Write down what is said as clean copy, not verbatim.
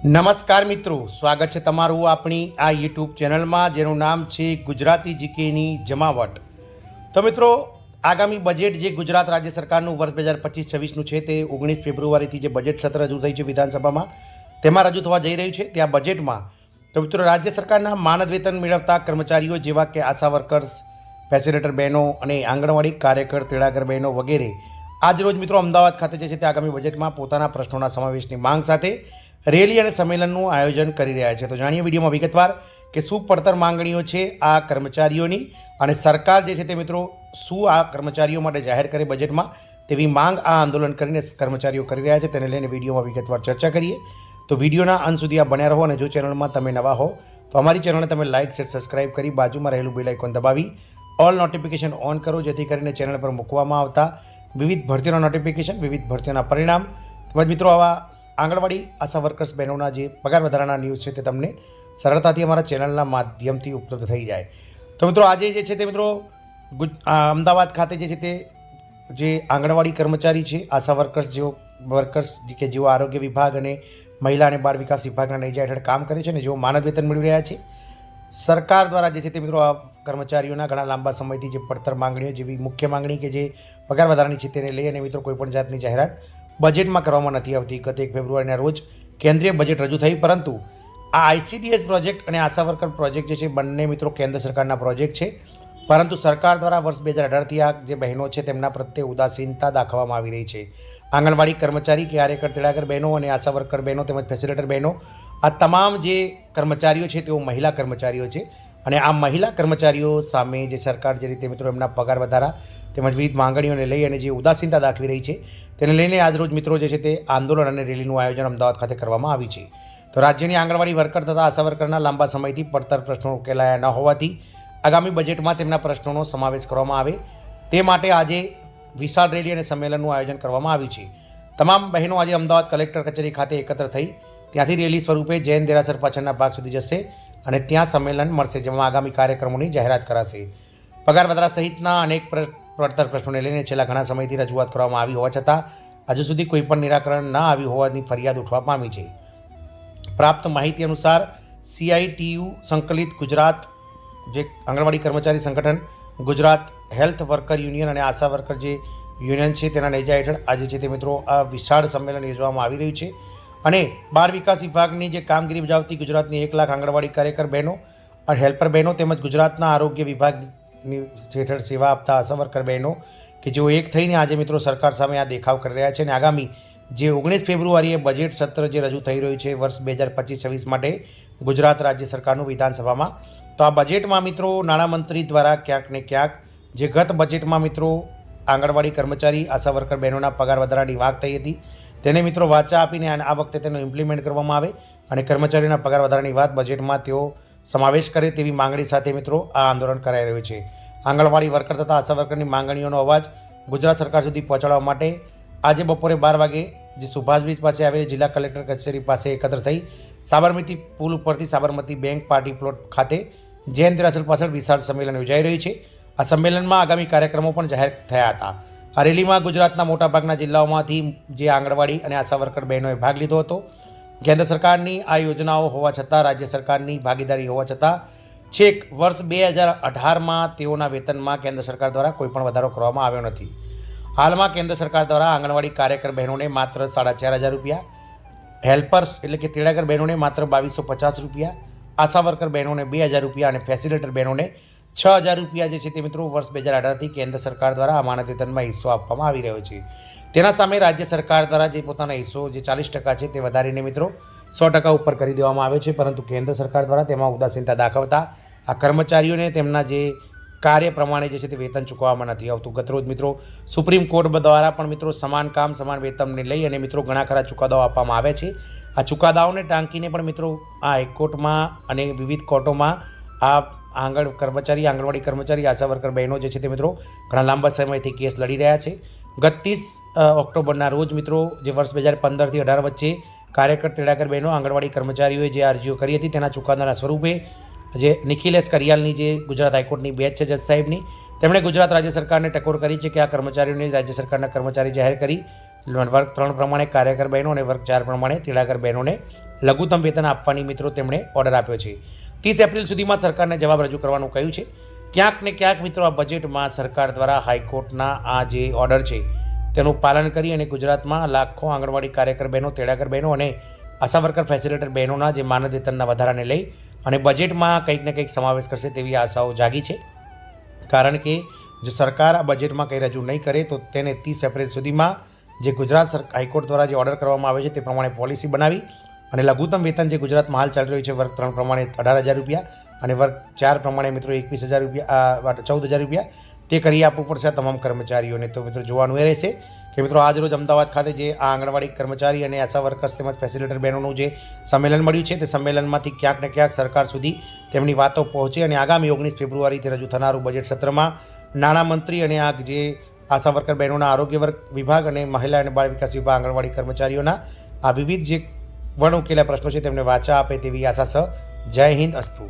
નમસ્કાર મિત્રો, સ્વાગત છે તમારું આપણી આ યુટ્યુબ ચેનલમાં જેનું નામ છે ગુજરાતી જીકેની જમાવટ। તો મિત્રો, આગામી બજેટ જે ગુજરાત રાજ્ય સરકારનું વર્ષ 2025-26નું છે તે 19 ફેબ્રુઆરીથી જે બજેટ સત્ર રજૂ થઈ છે વિધાનસભામાં તેમાં રજૂ થવા જઈ રહ્યું છે। ત્યાં બજેટમાં તો મિત્રો રાજ્ય સરકારના માનદ વેતન મેળવતા કર્મચારીઓ જેવા કે આશા વર્કર્સ, ફેસિલિટેટર બહેનો અને આંગણવાડી કાર્યકર, તેડાગર બહેનો વગેરે આજરોજ મિત્રો અમદાવાદ ખાતે જે છે તે આગામી બજેટમાં પોતાના પ્રશ્નોના સમાવેશની માંગ સાથે રેલી અને સંમેલનનું આયોજન કરી રહ્યા છે। તો જાણીએ વિડીયોમાં વિગતવાર કે શું પડતર માંગણીઓ છે આ કર્મચારીઓની અને સરકાર જે છે તે મિત્રો શું આ કર્મચારીઓ માટે જાહેર કરે બજેટમાં તેવી માંગ આ આંદોલન કરીને કર્મચારીઓ કરી રહ્યા છે, તેને લઈને વિડીયોમાં વિગતવાર ચર્ચા કરીએ। તો વિડીયોના અંત સુધી આ બન્યા રહો અને જો ચેનલમાં તમે નવા હો તો અમારી ચેનલને તમે લાઇક, શેર, સબસ્ક્રાઇબ કરી બાજુમાં રહેલું બેલ આઇકોન દબાવી ઓલ નોટિફિકેશન ઓન કરો, જેથી કરીને ચેનલ પર મૂકવામાં આવતા વિવિધ ભરતીઓના નોટિફિકેશન, વિવિધ ભરતીઓના પરિણામ તેમજ મિત્રો આવા આંગણવાડી આશા વર્કર્સ બહેનોના જે પગાર વધારાના ન્યૂઝ છે તે તમને સરળતાથી અમારા ચેનલના માધ્યમથી ઉપલબ્ધ થઈ જાય। તો મિત્રો આજે જે છે તે મિત્રો અમદાવાદ ખાતે જે છે તે જે આંગણવાડી કર્મચારી છે, આશા વર્કર્સ કે જેઓ આરોગ્ય વિભાગ અને મહિલા અને બાળ વિકાસ વિભાગના નેજા હેઠળ કામ કરે છે અને જેઓ માનદ વેતન મેળવી રહ્યા છે, સરકાર દ્વારા જે છે તે મિત્રો આ કર્મચારીઓના ઘણા લાંબા સમયથી જે પડતર માંગણીઓ જેવી મુખ્ય માંગણી કે જે પગાર વધારાની છે તેને લઈ અને મિત્રો કોઈપણ જાતની જાહેરાત બજેટમાં કરવામાં નથી આવતી। ગત 1 ફેબ્રુઆરીના રોજ કેન્દ્રીય બજેટ રજૂ થઈ, પરંતુ આ આઈસીડીએસ પ્રોજેક્ટ અને આશા વર્કર પ્રોજેક્ટ જે છે બંને મિત્રો કેન્દ્ર સરકારના પ્રોજેક્ટ છે, પરંતુ સરકાર દ્વારા વર્ષ 2018થી આ જે બહેનો છે તેમના પ્રત્યે ઉદાસીનતા દાખવવામાં આવી રહી છે। આંગણવાડી કર્મચારી, કાર્યકર, તેડાગર બહેનો અને આશા વર્કર બહેનો તેમજ ફેસિલિટેટર બહેનો આ તમામ જે કર્મચારીઓ છે તેઓ મહિલા કર્મચારીઓ છે અને આ મહિલા કર્મચારીઓ સામે જે સરકાર જે રીતે મિત્રો એમના પગાર વધારા તેમજ વિવિધ માંગણીઓને લઈ અને જે ઉદાસીનતા દાખવી રહી છે તેને લઈને આજરોજ મિત્રો જે છે તે આંદોલન અને રેલીનું આયોજન અમદાવાદ ખાતે કરવામાં આવ્યું છે। તો રાજ્યની આંગણવાડી વર્કર તથા આશા વર્કરના લાંબા સમયથી પડતર પ્રશ્નો ઉકેલાયા ન હોવાથી આગામી બજેટમાં તેમના પ્રશ્નોનો સમાવેશ કરવામાં આવે તે માટે આજે વિશાળ રેલી અને સંમેલનનું આયોજન કરવામાં આવ્યું છે। તમામ બહેનો આજે અમદાવાદ કલેક્ટર કચેરી ખાતે એકત્ર થઈ ત્યાંથી રેલી સ્વરૂપે જૈન દેરાસર પાછળના ભાગ સુધી જશે અને ત્યાં સંમેલન મળશે, જેમાં આગામી કાર્યક્રમોની જાહેરાત કરાશે। પગાર વધારા સહિતના અનેક પડતર પ્રશ્નોને લઈને છેલ્લા ઘણા સમયથી રજૂઆત કરવામાં આવી હોવા છતાં હજુ સુધી કોઈપણ નિરાકરણ ન આવ્યું હોવાની ફરિયાદ ઉઠવા પામી છે। પ્રાપ્ત માહિતી અનુસાર CITU સંકલિત ગુજરાત જે આંગણવાડી કર્મચારી સંગઠન, ગુજરાત હેલ્થ વર્કર યુનિયન અને આશા વર્કર જે યુનિયન છે તેના નેજા હેઠળ આજે છે તે મિત્રો આ વિશાળ સંમેલન યોજવામાં આવી રહ્યું છે અને બાળ વિકાસ વિભાગની જે કામગીરી બજાવતી ગુજરાતની 1 લાખ આંગણવાડી કાર્યકર બહેનો અને હેલ્પર બહેનો તેમજ ગુજરાતના આરોગ્ય વિભાગની હેઠળ સેવા આપતા આશા વર્કર બહેનો કે જેઓ એક થઈને આજે મિત્રો સરકાર સામે આ દેખાવ કરી રહ્યા છે અને આગામી જે 19 ફેબ્રુઆરીએ બજેટ સત્ર જે રજૂ થઈ રહ્યું છે વર્ષ 2025-26 માટે ગુજરાત રાજ્ય સરકારનું વિધાનસભામાં, તો આ બજેટમાં મિત્રો નાણામંત્રી દ્વારા ક્યાંક ને ક્યાંક જે ગત બજેટમાં મિત્રો આંગણવાડી કર્મચારી આશા વર્કર બહેનોના પગાર વધારાની વાત થઈ હતી તેને મિત્રો વાચા આપીને આ વખતે તેનો ઇમ્પ્લિમેન્ટ કરવામાં આવે અને કર્મચારીઓના પગાર વધારાની વાત બજેટમાં તેઓ સમાવેશ કરે તેવી માંગણી સાથે મિત્રો આ આંદોલન કરાઈ રહ્યું છે। આંગણવાડી વર્કર તથા આશા વર્કરની માંગણીઓનો અવાજ ગુજરાત સરકાર સુધી પહોંચાડવા માટે આજે બપોરે 12 વાગે જે સુભાષ બ્રિજ પાસે આવેલી જિલ્લા કલેક્ટર કચેરી પાસે એકત્ર થઈ સાબરમતી પુલ ઉપરથી સાબરમતી બેંક પાર્ટી પ્લોટ ખાતે જૈન દેરાસર પાછળ વિશાળ સંમેલન યોજાઈ રહ્યું છે। આ સંમેલનમાં આગામી કાર્યક્રમો પણ જાહેર થયા હતા। આ રેલીમાં ગુજરાતના મોટાભાગના જિલ્લાઓમાંથી જે આંગણવાડી અને આશા વર્કર બહેનોએ ભાગ લીધો હતો। કેન્દ્ર સરકારની આ યોજનાઓ હોવા છતાં, રાજ્ય સરકારની ભાગીદારી હોવા છતાં છેક વર્ષ 2018માં તેઓના વેતનમાં કેન્દ્ર સરકાર દ્વારા કોઈપણ વધારો કરવામાં આવ્યો નથી। હાલમાં કેન્દ્ર સરકાર દ્વારા આંગણવાડી કાર્યકર બહેનોને માત્ર 4,500 રૂપિયા, હેલ્પર્સ એટલે કે તેડાગર બહેનોને માત્ર 2,250 રૂપિયા, આશા વર્કર બહેનોને 2,000 રૂપિયા અને ફેસિલિટેટર બહેનોને 6,000 રૂપિયા જે છે તે મિત્રો વર્ષ 2018થી કેન્દ્ર સરકાર દ્વારા આ માનદ વેતનમાં હિસ્સો આપવામાં આવી રહ્યો છે। તેના સામે રાજ્ય સરકાર દ્વારા જે પોતાના હિસ્સો જે 40% છે તે વધારીને મિત્રો 100% ઉપર કરી દેવામાં આવે છે, પરંતુ કેન્દ્ર સરકાર દ્વારા તેમાં ઉદાસીનતા દાખવતા આ કર્મચારીઓને તેમના જે કાર્ય પ્રમાણે જે છે તે વેતન ચૂકવવામાં નથી આવતું। ગતરોજ મિત્રો સુપ્રીમ કોર્ટ દ્વારા પણ મિત્રો સમાન કામ સમાન વેતનને લઈ અને મિત્રો ઘણા ખરા ચુકાદાઓ આપવામાં આવે છે। આ ચુકાદાઓને ટાંકીને પણ મિત્રો આ હાઈકોર્ટમાં અને વિવિધ કોર્ટોમાં આ આંગણવાડી કર્મચારી આશા વર્કર બહેનો જે છે તે મિત્રો ઘણા લાંબા સમયથી કેસ લડી રહ્યા છે। ગત 30 ઓક્ટોબરના રોજ મિત્રો જે વર્ષ 2015થી 18 વચ્ચે કાર્યકર, તેડાગર બહેનો, આંગણવાડી કર્મચારીઓએ જે અરજીઓ કરી હતી તેના ચુકાદાના સ્વરૂપે જે નિખિલેશ કરિયાલની જે ગુજરાત હાઈકોર્ટની બેચ છે જજ સાહેબની, તેમણે ગુજરાત રાજ્ય સરકારને ટકોર કરી છે કે આ કર્મચારીઓને રાજ્ય સરકારના કર્મચારી જાહેર કરી વર્ગ 3 પ્રમાણે કાર્યકર બહેનો અને વર્ગ 4 પ્રમાણે તેડાગર બહેનોને લઘુત્તમ વેતન આપવાની મિત્રો તેમણે ઓર્ડર આપ્યો છે. 30 એપ્રિલ સુધીમાં સરકારને જવાબ રજૂ કરવાનું કહ્યું છે. ક્યાંક ને ક્યાંક મિત્રો આ બજેટમાં સરકાર દ્વારા હાઈકોર્ટના આ જે ઓર્ડર છે તેનું પાલન કરી અને ગુજરાતમાં લાખો આંગણવાડી કાર્યકર બહેનો, તેડાગર બહેનો અને આશા વર્કર ફેસિલિટેટર બહેનોના જે માનદ વેતનના વધારાને લઈ અને બજેટમાં કંઈક ને કંઈક સમાવેશ કરશે તેવી આશાઓ જાગી છે. કારણ કે જો સરકાર આ બજેટમાં કંઈ રજૂ નહીં કરે તો તેને 30 એપ્રિલ સુધીમાં જે ગુજરાત હાઈકોર્ટ દ્વારા જે ઓર્ડર કરવામાં આવે છે તે પ્રમાણે પોલિસી બનાવી અને લઘુત્તમ વેતન જે ગુજરાતમાં હાલ ચાલી રહ્યું છે વર્ગ 3 પ્રમાણે 18,000 રૂપિયા અને વર્ગ 4 પ્રમાણે મિત્રો 21,000 રૂપિયા 14,000 રૂપિયા તે કરી આપવું પડશે આ તમામ કર્મચારીઓને. તો મિત્રો જોવાનું એ રહેશે કે મિત્રો આજ રોજ અમદાવાદ ખાતે જે આ આંગણવાડી કર્મચારી અને આશા વર્કર્સ તેમજ ફેસિલિટેટર બહેનોનું જે સંમેલન મળ્યું છે તે સંમેલનમાંથી ક્યાંક ને ક્યાંક સરકાર સુધી તેમની વાતો પહોંચે અને આગામી 19 ફેબ્રુઆરીથી રજૂ થનારું બજેટ સત્રમાં નાણામંત્રી અને આ જે આશા વર્કર બહેનોના આરોગ્ય વર્ગ વિભાગ અને મહિલા અને બાળ વિકાસ વિભાગ આંગણવાડી કર્મચારીઓના આ વિવિધ જે વણ ઉકેલા પ્રશ્નો છે તેમને વાચા આપે તેવી આશા. જય હિન્દ અસ્તુ.